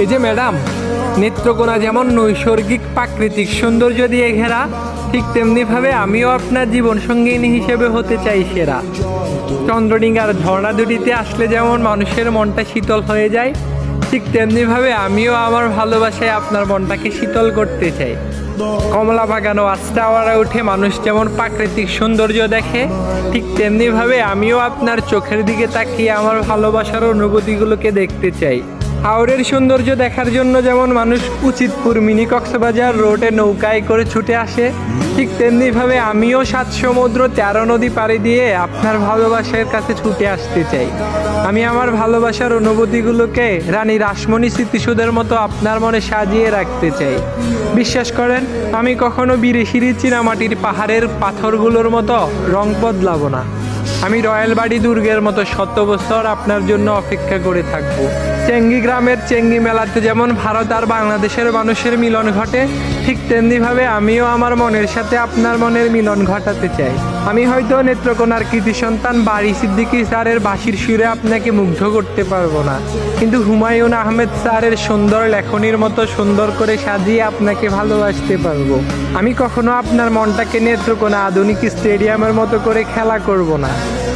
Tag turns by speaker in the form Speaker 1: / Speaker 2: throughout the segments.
Speaker 1: এই যে ম্যাডাম, নেত্রকোনা যেমন নৈসর্গিক প্রাকৃতিক সৌন্দর্য দিয়ে ঘেরা, ঠিক তেমনিভাবে আমিও আপনার জীবন সঙ্গিনী হিসেবে হতে চাই সেরা। চন্দ্রডিঙ্গার ঝর্ণা দুটিতে আসলে যেমন মানুষের মনটা শীতল হয়ে যায়, ঠিক তেমনিভাবে আমিও আমার ভালোবাসায় আপনার মনটাকে শীতল করতে চাই। কমলা বাগান ও ওয়াচ টাওয়ারে উঠে মানুষ যেমন প্রাকৃতিক সৌন্দর্য দেখে, ঠিক তেমনিভাবে আমিও আপনার চোখের দিকে তাকিয়ে আমার ভালোবাসার অনুভূতিগুলোকে দেখতে চাই। হাওরের সৌন্দর্য দেখার জন্য যেমন মানুষ উচিতপুর মিনি কক্সবাজার রোডে নৌকায় করে ছুটে আসে, ঠিক তেমনিভাবে আমিও 7 সমুদ্র 13 নদী পাড়ি দিয়ে আপনার ভালোবাসার কাছে ছুটে আসতে চাই। আমি আমার ভালোবাসার অনুভূতিগুলোকে রানী রাসমণি স্মৃতিসৌধের মতো আপনার মনে সাজিয়ে রাখতে চাই। বিশ্বাস করেন, আমি কখনো বিদেশিরি চীনামাটির পাহাড়ের পাথরগুলোর মতো রং বদলাবো না। আমি রয়্যাল বাড়ি দুর্গের মতো 100 বছর আপনার জন্য অপেক্ষা করে থাকবো। চেঙ্গি গ্রামের চেঙ্গি মেলাতে যেমন ভারত আর বাংলাদেশের মানুষের মিলন ঘটে, ঠিক তেমনিভাবে আমিও আমার মনের সাথে আপনার মনের মিলন ঘটাতে চাই। আমি হয়তো নেত্রকোনার কৃতি সন্তান বারী সিদ্দিকী স্যারের বাঁশির সুরে আপনাকে মুগ্ধ করতে পারবো না, কিন্তু হুমায়ুন আহমেদ স্যারের সুন্দর লেখনীর মতো সুন্দর করে সাজিয়ে আপনাকে ভালোবাসতে পারবো। আমি কখনো আপনার মনটাকে নেত্রকোনা আধুনিক স্টেডিয়ামের মতো করে খেলা করব না,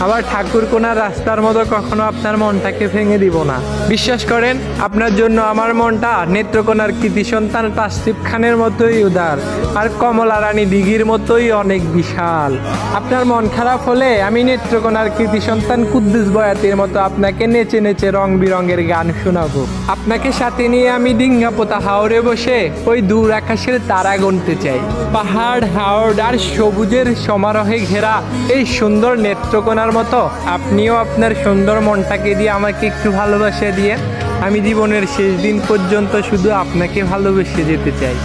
Speaker 1: আবার ঠাকুরকোনার রাস্তার মতো কখনো আপনার মনটাকে ভেঙে দিব না। বিশ্বাস করেন, আপনার জন্য আমার মনটা নেত্রকোনার কৃতি সন্তান তাসরিফ খানের মতোই উদার, আর কমলা রানী দিঘির মতোই অনেক বিশাল। আপনার মন খারাপ হলে আমি নেত্রকোনার কৃতি সন্তান কুদ্দুস বয়াতির মতো আপনাকে নেচে নেচে রং বিরঙের গান শোনাবো। আপনাকে সাথে নিয়ে আমি ডিঙ্গাপোতা হাওরে বসে ওই দূর আকাশের তারা গুনতে চাই। পাহাড়, হাওড় আর সবুজের সমারোহে ঘেরা এই সুন্দর নেত্রকোনার মতো আপনিও আপনার সুন্দর মনটাকে দিয়ে আমাকে একটু ভালোবাসা দিয়ে আমি জীবনের শেষ দিন পর্যন্ত শুধু আপনাকে ভালোবেসে যেতে চাই।